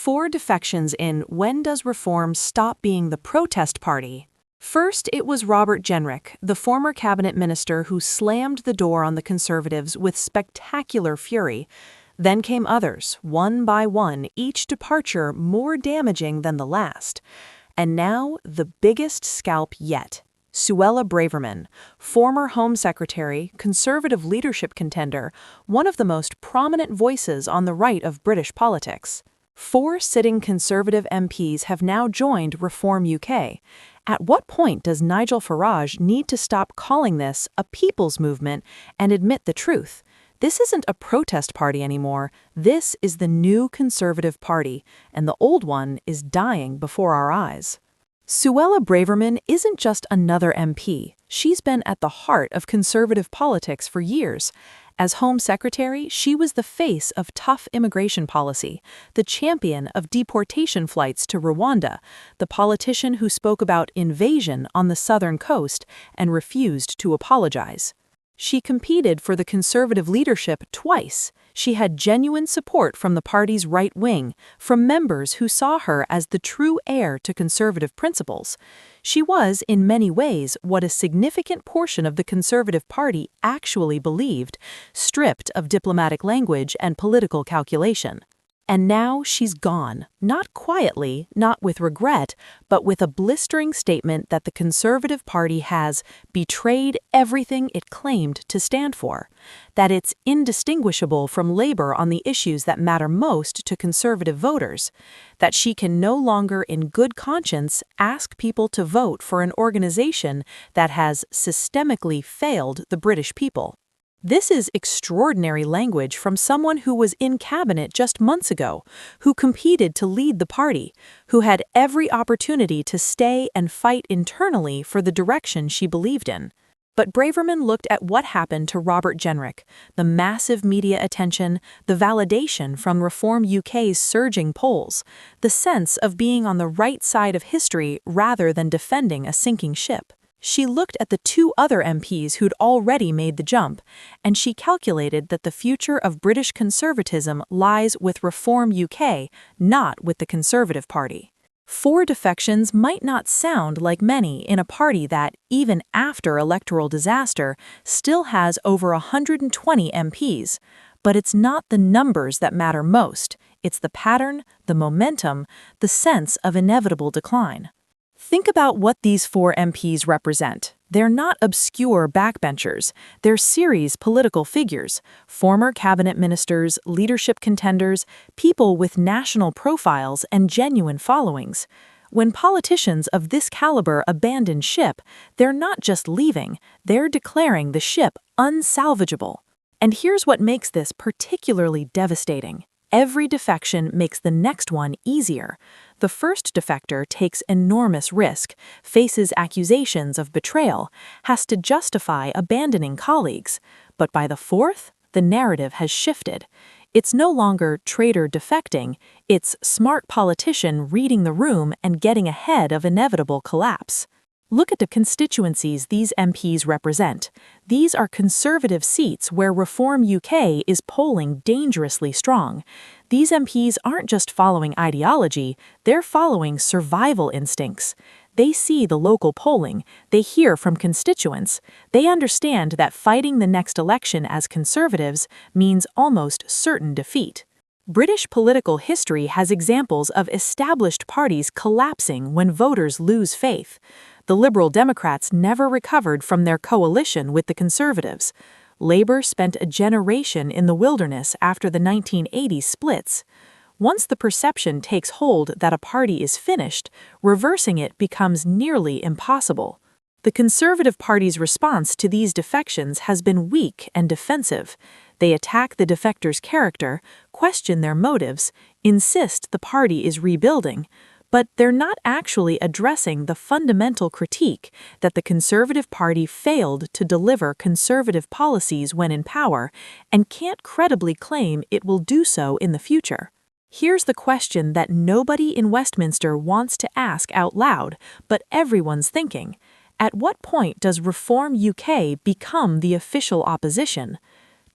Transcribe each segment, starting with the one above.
Four defections in When Does Reform Stop Being the Protest Party? First, it was Robert Jenrick, the former cabinet minister who slammed the door on the Conservatives with spectacular fury. Then came others, one by one, each departure more damaging than the last. And now, the biggest scalp yet. Suella Braverman, former Home Secretary, Conservative leadership contender, one of the most prominent voices on the right of British politics. Four sitting Conservative MPs have now joined Reform UK. At what point does Nigel Farage need to stop calling this a people's movement and admit the truth? This isn't a protest party anymore. This is the new Conservative Party, and the old one is dying before our eyes. Suella Braverman isn't just another MP. She's been at the heart of Conservative politics for years. As Home Secretary, she was the face of tough immigration policy, the champion of deportation flights to Rwanda, the politician who spoke about invasion on the southern coast and refused to apologize. She competed for the Conservative leadership twice. She had genuine support from the party's right wing, from members who saw her as the true heir to Conservative principles. She was, in many ways, what a significant portion of the Conservative Party actually believed, stripped of diplomatic language and political calculation. And now she's gone, not quietly, not with regret, but with a blistering statement that the Conservative Party has betrayed everything it claimed to stand for, that it's indistinguishable from Labour on the issues that matter most to Conservative voters, that she can no longer in good conscience ask people to vote for an organisation that has systemically failed the British people. This is extraordinary language from someone who was in cabinet just months ago, who competed to lead the party, who had every opportunity to stay and fight internally for the direction she believed in. But Braverman looked at what happened to Robert Jenrick, the massive media attention, the validation from Reform UK's surging polls, the sense of being on the right side of history rather than defending a sinking ship. She looked at the two other MPs who'd already made the jump, and she calculated that the future of British conservatism lies with Reform UK, not with the Conservative Party. Four defections might not sound like many in a party that, even after electoral disaster, still has over 120 MPs. But it's not the numbers that matter most. It's the pattern, the momentum, the sense of inevitable decline. Think about what these four MPs represent. They're not obscure backbenchers. They're serious political figures, former cabinet ministers, leadership contenders, people with national profiles and genuine followings. When politicians of this caliber abandon ship, they're not just leaving, they're declaring the ship unsalvageable. And here's what makes this particularly devastating. Every defection makes the next one easier. The first defector takes enormous risk, faces accusations of betrayal, has to justify abandoning colleagues. But by the fourth, the narrative has shifted. It's no longer traitor defecting, it's smart politician reading the room and getting ahead of inevitable collapse. Look at the constituencies these MPs represent. These are Conservative seats where Reform UK is polling dangerously strong. These MPs aren't just following ideology, they're following survival instincts. They see the local polling, they hear from constituents, they understand that fighting the next election as Conservatives means almost certain defeat. British political history has examples of established parties collapsing when voters lose faith. The Liberal Democrats never recovered from their coalition with the Conservatives. Labour spent a generation in the wilderness after the 1980s splits. Once the perception takes hold that a party is finished, reversing it becomes nearly impossible. The Conservative Party's response to these defections has been weak and defensive. They attack the defectors' character, question their motives, insist the party is rebuilding, but they're not actually addressing the fundamental critique that the Conservative Party failed to deliver conservative policies when in power and can't credibly claim it will do so in the future. Here's the question that nobody in Westminster wants to ask out loud, but everyone's thinking. At what point does Reform UK become the official opposition?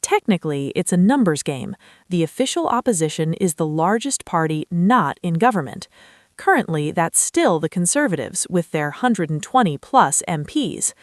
Technically, it's a numbers game. The official opposition is the largest party not in government. Currently, that's still the Conservatives, with their 120-plus MPs.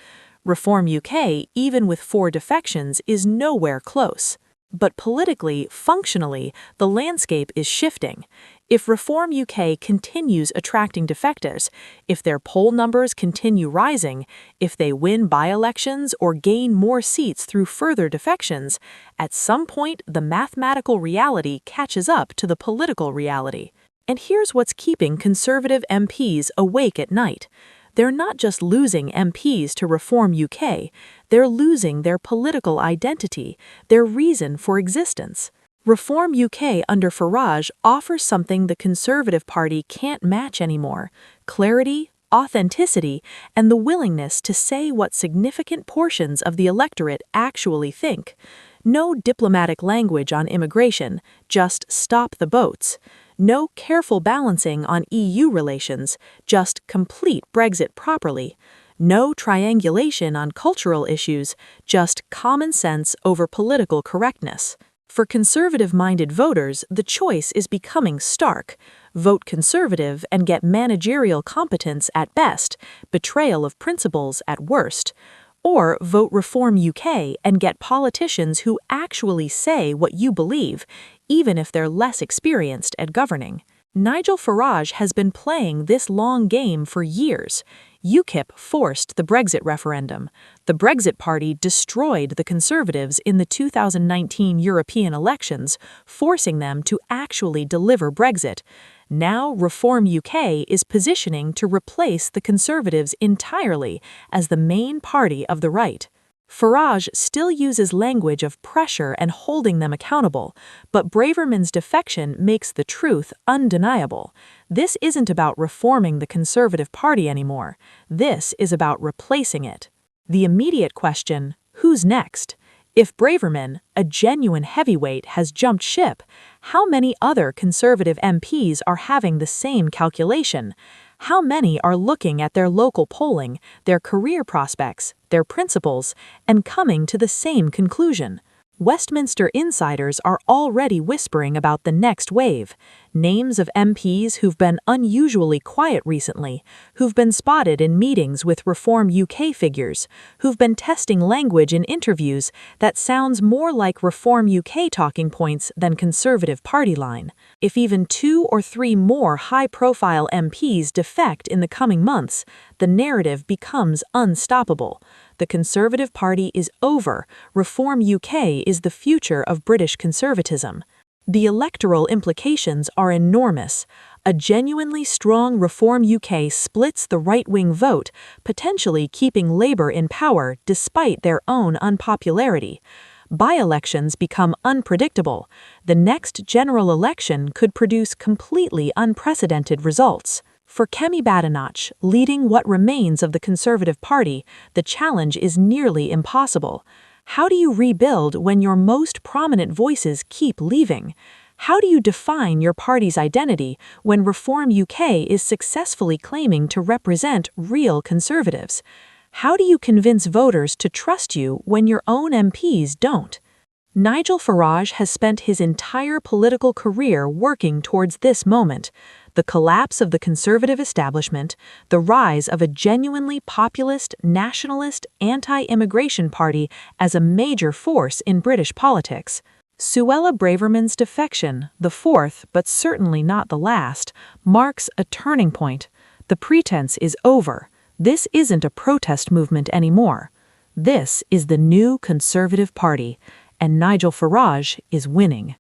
Reform UK, even with 4 defections, is nowhere close. But politically, functionally, the landscape is shifting. If Reform UK continues attracting defectors, if their poll numbers continue rising, if they win by-elections or gain more seats through further defections, at some point the mathematical reality catches up to the political reality. And here's what's keeping Conservative MPs awake at night. They're not just losing MPs to Reform UK, they're losing their political identity, their reason for existence. Reform UK under Farage offers something the Conservative Party can't match anymore: clarity, authenticity, and the willingness to say what significant portions of the electorate actually think. No diplomatic language on immigration, just stop the boats. No careful balancing on EU relations, just complete Brexit properly. No triangulation on cultural issues, just common sense over political correctness. For conservative-minded voters, the choice is becoming stark. Vote Conservative and get managerial competence at best, betrayal of principles at worst. Or vote Reform UK and get politicians who actually say what you believe, even if they're less experienced at governing. Nigel Farage has been playing this long game for years. UKIP forced the Brexit referendum. The Brexit Party destroyed the Conservatives in the 2019 European elections, forcing them to actually deliver Brexit. Now, Reform UK is positioning to replace the Conservatives entirely as the main party of the right. Farage still uses language of pressure and holding them accountable, but Braverman's defection makes the truth undeniable. This isn't about reforming the Conservative Party anymore. This is about replacing it. The immediate question: who's next? If Braverman, a genuine heavyweight, has jumped ship, how many other Conservative MPs are having the same calculation? How many are looking at their local polling, their career prospects, their principles, and coming to the same conclusion? Westminster insiders are already whispering about the next wave. Names of MPs who've been unusually quiet recently, who've been spotted in meetings with Reform UK figures, who've been testing language in interviews that sounds more like Reform UK talking points than Conservative Party line. If even 2 or 3 more high-profile MPs defect in the coming months, the narrative becomes unstoppable. The Conservative Party is over. Reform UK is the future of British conservatism. The electoral implications are enormous. A genuinely strong Reform UK splits the right-wing vote, potentially keeping Labour in power despite their own unpopularity. By-elections become unpredictable. The next general election could produce completely unprecedented results. For Kemi Badenoch, leading what remains of the Conservative Party, the challenge is nearly impossible. How do you rebuild when your most prominent voices keep leaving? How do you define your party's identity when Reform UK is successfully claiming to represent real conservatives? How do you convince voters to trust you when your own MPs don't? Nigel Farage has spent his entire political career working towards this moment: the collapse of the Conservative establishment, the rise of a genuinely populist, nationalist, anti-immigration party as a major force in British politics. Suella Braverman's defection, the fourth but certainly not the last, marks a turning point. The pretense is over. This isn't a protest movement anymore. This is the new Conservative Party, and Nigel Farage is winning.